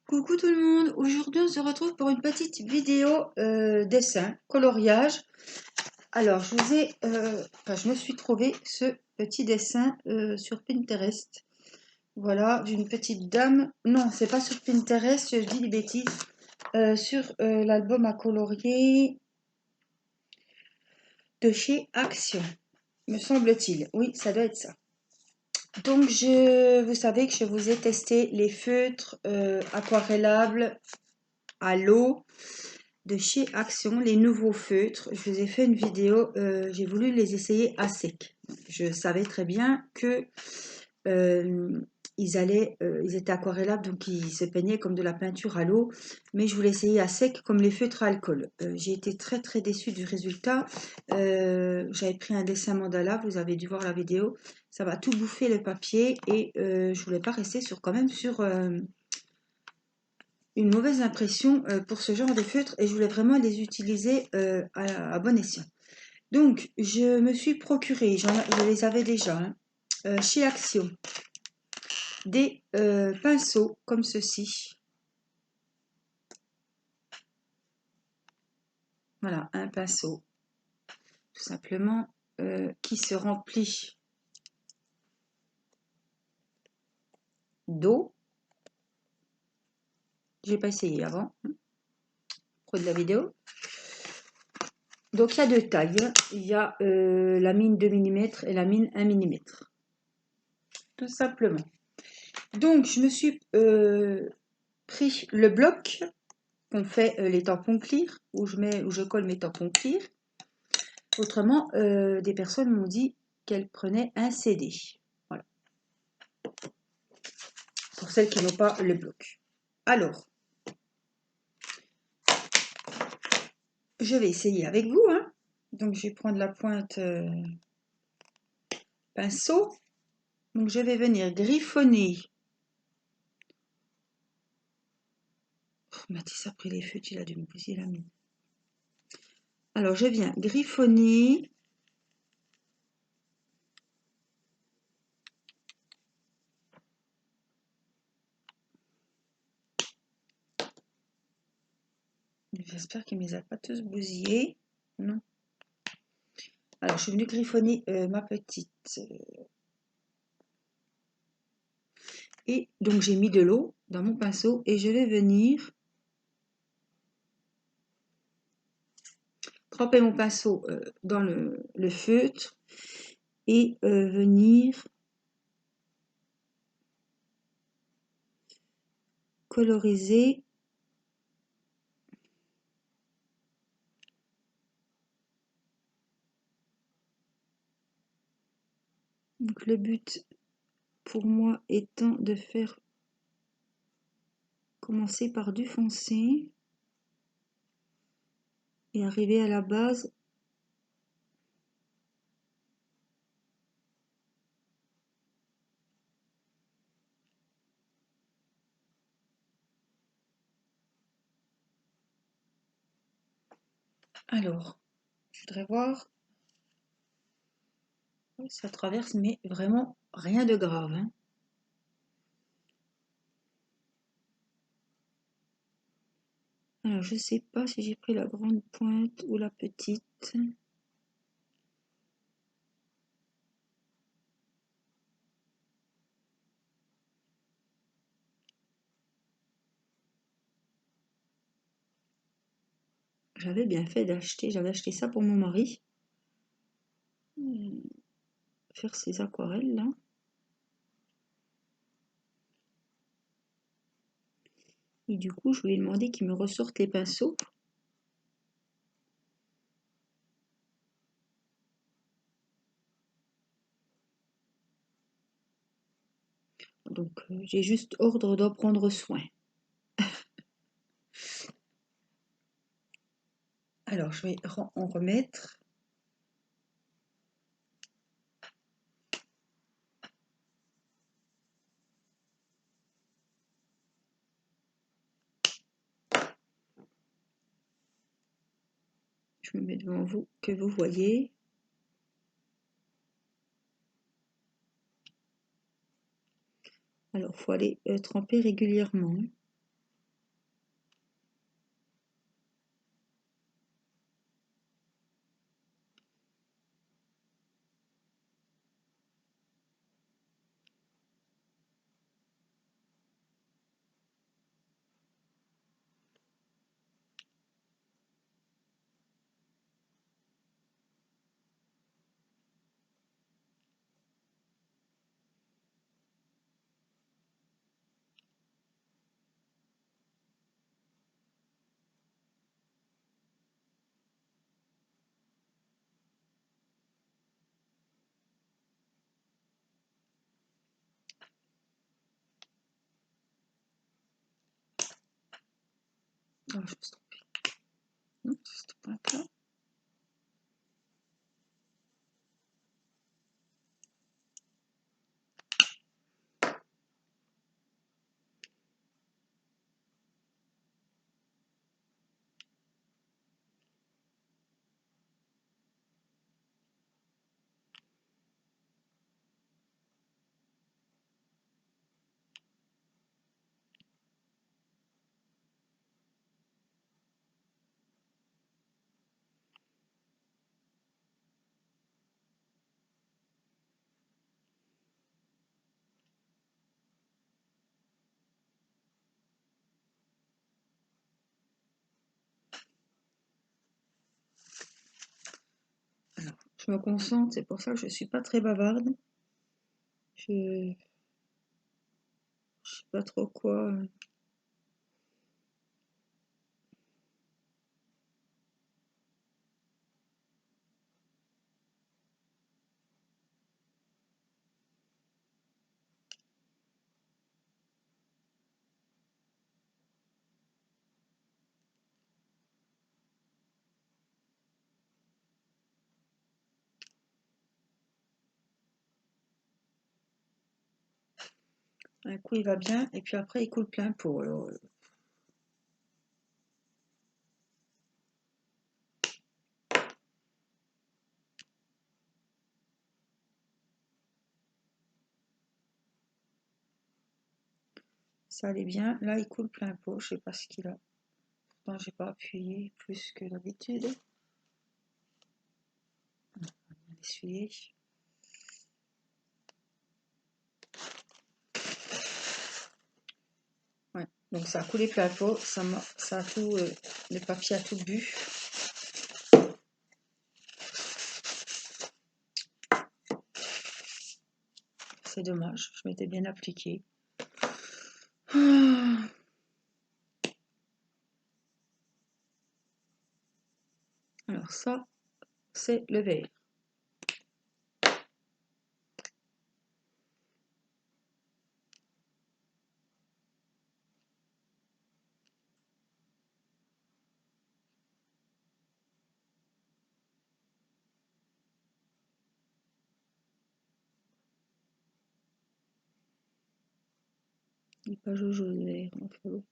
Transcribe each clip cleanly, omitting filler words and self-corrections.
Coucou tout le monde, aujourd'hui on se retrouve pour une petite vidéo dessin, coloriage. Alors je me suis trouvé ce petit dessin sur Pinterest. Voilà, d'une petite dame. Non, c'est pas sur Pinterest, je dis des bêtises. Sur l'album à colorier de chez Action, me semble-t-il. Oui, ça doit être ça. Donc vous savez que je vous ai testé les feutres aquarellables à l'eau de chez Action, les nouveaux feutres. Je vous ai fait une vidéo, j'ai voulu les essayer à sec. Je savais très bien que ils étaient aquarellables, donc ils se peignaient comme de la peinture à l'eau, mais je voulais essayer à sec comme les feutres à alcool. J'ai été très très déçue du résultat. J'avais pris un dessin mandala, vous avez dû voir la vidéo, ça va tout bouffer le papier et je voulais pas rester quand même sur une mauvaise impression pour ce genre de feutres et je voulais vraiment les utiliser à bon escient. Donc, je me suis procuré, je les avais déjà, hein, chez Action, des pinceaux comme ceci. Voilà, un pinceau, tout simplement, qui se remplit d'eau. Je n'ai pas essayé avant, pour de la vidéo. Donc, il y a deux tailles. Il y a la mine 2 mm et la mine 1 mm. Tout simplement. Donc, je me suis pris le bloc qu'on fait les tampons clear, où je colle mes tampons clear. Autrement, des personnes m'ont dit qu'elles prenaient un CD. Voilà. Pour celles qui n'ont pas le bloc. Alors, je vais essayer avec vous. Hein. Donc, je vais prendre la pointe pinceau. Donc, je vais venir griffonner. Oh, Mathis a pris les feutres, il a dû me bousiller la mine. Alors, je viens griffonner. J'espère qu'il ne les a pas tous bousillés. Non. Alors, je suis venue griffonner ma petite. Et donc, j'ai mis de l'eau dans mon pinceau et je vais venir tremper mon pinceau dans le feutre et venir coloriser donc le but pour moi étant de faire commencer par du foncé et arriver à la base alors je voudrais voir ça traverse mais vraiment rien de grave hein. Alors je sais pas si j'ai pris la grande pointe ou la petite. J'avais bien fait j'avais acheté ça pour mon mari. Faire ses aquarelles là. Et du coup, je lui ai demandé qu'il me ressorte les pinceaux. Donc, j'ai juste ordre d'en prendre soin. Alors, je vais en remettre. Je me mets devant vous, que vous voyez. Alors, il faut aller tremper régulièrement. Ah, je me suis trompée. Non, c'est pas là. Je me concentre, c'est pour ça que je suis pas très bavarde. Je sais pas trop quoi. Un coup il va bien et puis après il coule plein pot. Alors, ça allait bien. Là il coule plein pot. Je sais pas ce qu'il a. Pourtant j'ai pas appuyé plus que d'habitude. On va l'essuyer. Ouais. Donc ça a coulé plein pot. Ça a tout. Le papier a tout bu. C'est dommage. Je m'étais bien appliqué. Alors ça, c'est le vert. Il n'est pas jojo le vert. Enfin, bon.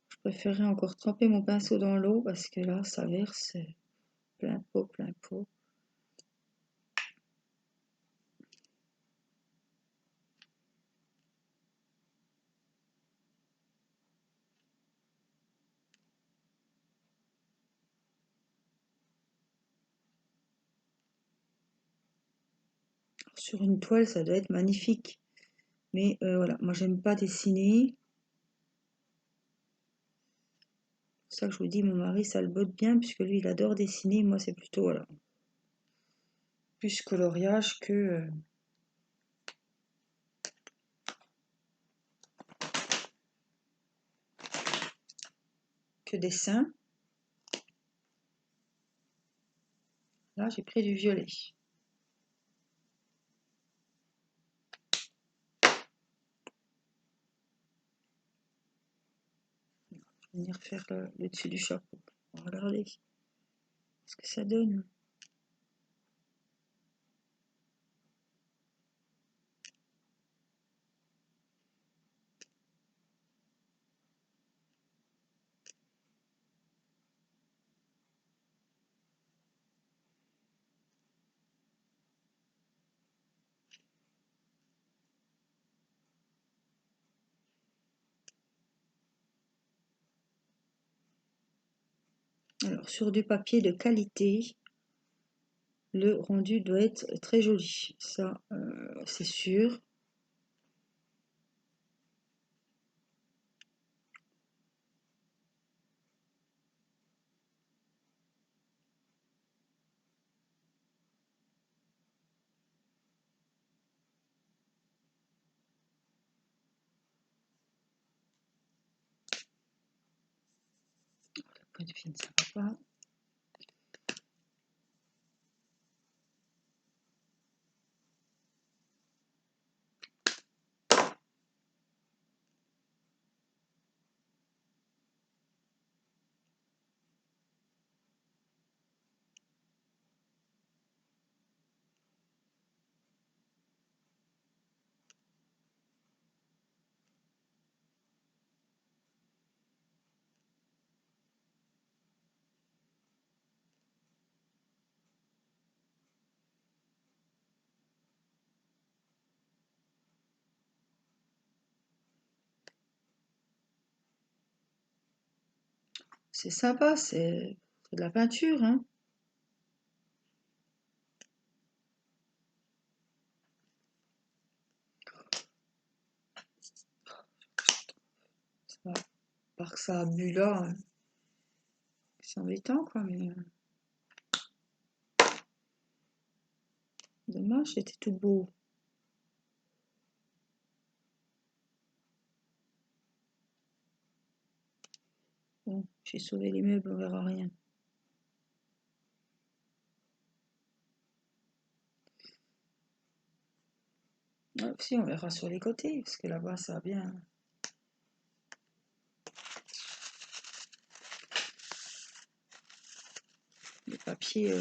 Je préférerais encore tremper mon pinceau dans l'eau parce que là, ça verse plein pot, plein pot. Sur une toile, ça doit être magnifique. Mais voilà, moi j'aime pas dessiner. C'est pour ça que je vous dis, mon mari, ça le botte bien, puisque lui, il adore dessiner. Moi, c'est plutôt, voilà, plus coloriage que dessin. Là, j'ai pris du violet. Je vais venir faire le dessus du chapeau. On va regarder ce que ça donne. Alors, sur du papier de qualité, le rendu doit être très joli. Ça, c'est sûr. Code fine, ça va pas. C'est sympa, c'est de la peinture, hein. Ça, par que ça a bu là, c'est embêtant quoi, mais dommage, c'était tout beau. Bon, j'ai sauvé les meubles, on verra rien. Ah, si, on verra sur les côtés, parce que là-bas, ça a bien. Le papier.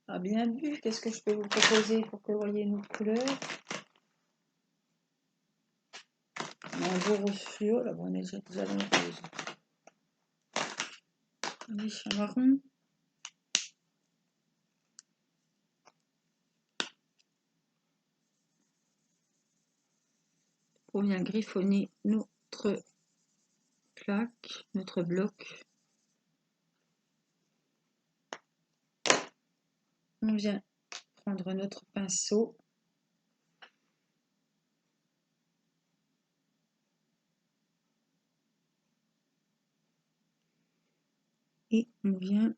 A bien bu. Qu'est-ce que je peux vous proposer pour que vous voyez une autre couleur? Un beau rose fluo, là, bon, on est déjà dans le rose. Oui, un marron. On vient griffonner notre plaque, notre bloc. On vient prendre notre pinceau. Et on vient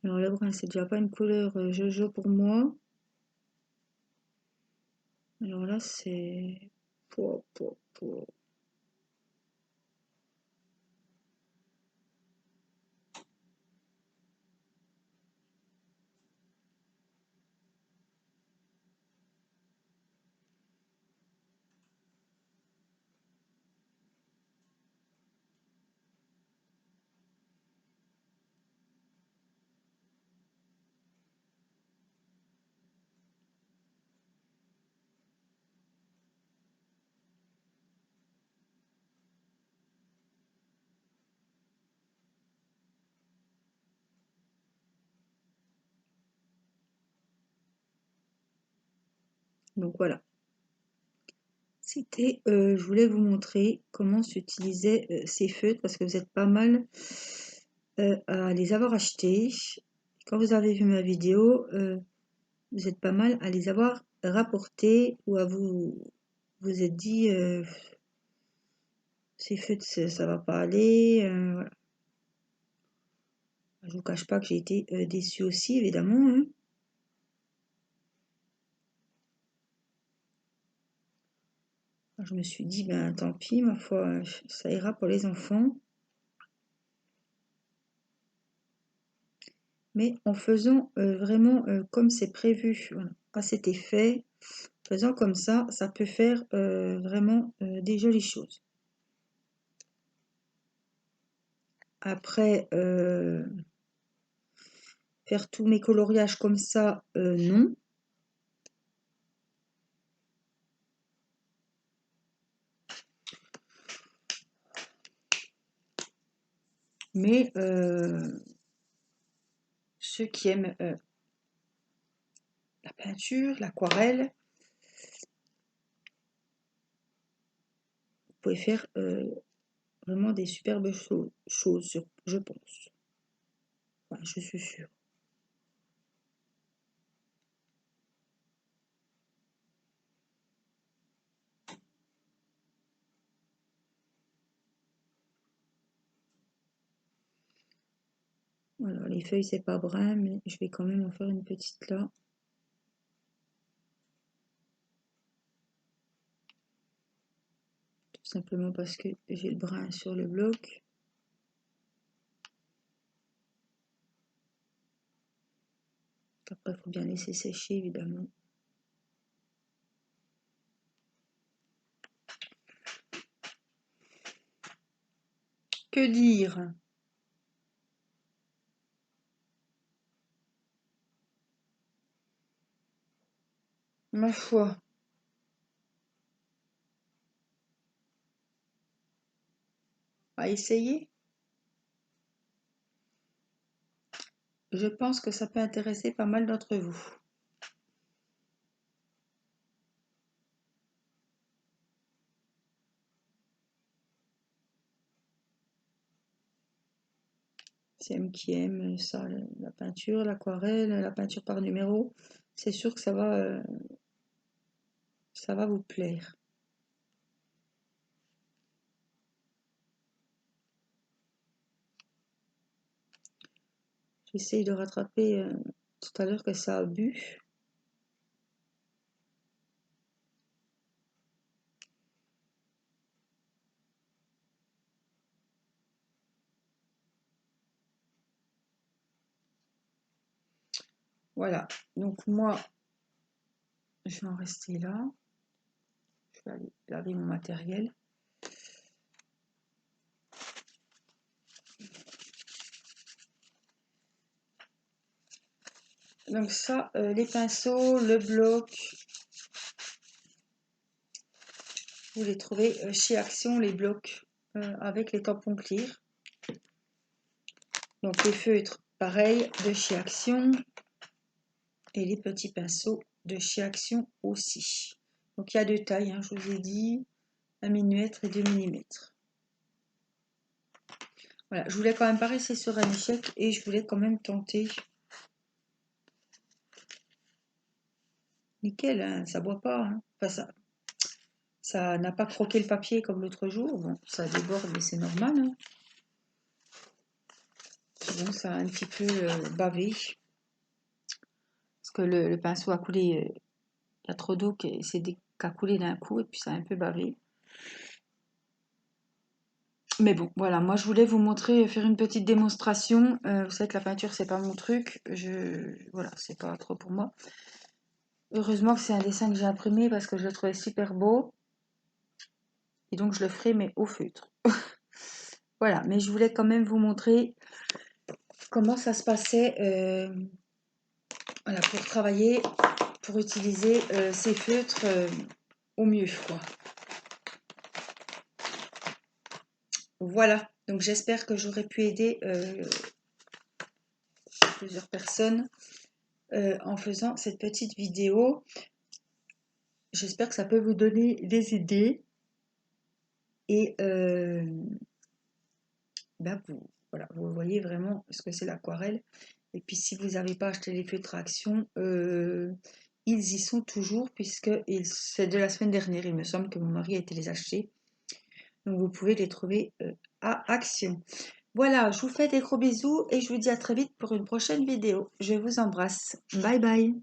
alors le brun, c'est déjà pas une couleur jojo pour moi. Alors là, c'est... Donc voilà. C'était, je voulais vous montrer comment s'utilisaient ces feutres parce que vous êtes pas mal à les avoir achetés. Quand vous avez vu ma vidéo, vous êtes pas mal à les avoir rapportés ou à vous êtes dit ces feutres ça va pas aller. Voilà. Je vous cache pas que j'ai été déçue aussi évidemment, hein. Je me suis dit ben tant pis ma foi, ça ira pour les enfants. Mais en faisant vraiment comme c'est prévu, voilà, à cet effet, faisant comme ça peut faire vraiment des jolies choses. Après, faire tous mes coloriages comme ça, non. Mais ceux qui aiment la peinture, l'aquarelle, vous pouvez faire vraiment des superbes choses, je pense. Enfin, je suis sûre. Voilà, les feuilles c'est pas brun, mais je vais quand même en faire une petite là. Tout simplement parce que j'ai le brun sur le bloc. Après, il faut bien laisser sécher évidemment. Que dire? Ma foi. À essayer. Je pense que ça peut intéresser pas mal d'entre vous. Qui aime ça, la peinture, l'aquarelle, la peinture par numéro, c'est sûr que ça va vous plaire. J'essaye de rattraper tout à l'heure que ça a bu. Voilà, donc moi, je vais en rester là. Je vais aller laver mon matériel. Donc ça, les pinceaux, le bloc, vous les trouvez chez Action, les blocs avec les tampons clear. Donc les feutres, pareil, de chez Action. Et les petits pinceaux de chez Action aussi. Donc il y a deux tailles, hein, je vous ai dit, 1 mm et 2 mm. Voilà, je voulais quand même pas rester sur un échec et je voulais quand même tenter. Nickel, hein, ça boit pas. Hein. Enfin, ça n'a pas croqué le papier comme l'autre jour. Bon, ça déborde, mais c'est normal. Hein. Bon, ça a un petit peu bavé. Parce que le pinceau a coulé, il y a trop d'eau qui a coulé d'un coup et puis ça a un peu bavé. Mais bon, voilà, moi je voulais vous montrer, faire une petite démonstration. Vous savez que la peinture, c'est pas mon truc. Voilà, c'est pas trop pour moi. Heureusement que c'est un dessin que j'ai imprimé parce que je le trouvais super beau. Et donc je le ferai, mais au feutre. Voilà, mais je voulais quand même vous montrer comment ça se passait voilà, pour travailler, pour utiliser ces feutres au mieux, quoi. Voilà, donc j'espère que j'aurai pu aider plusieurs personnes en faisant cette petite vidéo. J'espère que ça peut vous donner des idées et voilà, vous voyez vraiment ce que c'est l'aquarelle. Et puis si vous n'avez pas acheté les feutres à Action, ils y sont toujours puisque c'est de la semaine dernière, il me semble que mon mari a été les acheter. Donc vous pouvez les trouver à Action. Voilà, je vous fais des gros bisous et je vous dis à très vite pour une prochaine vidéo. Je vous embrasse. Bye bye.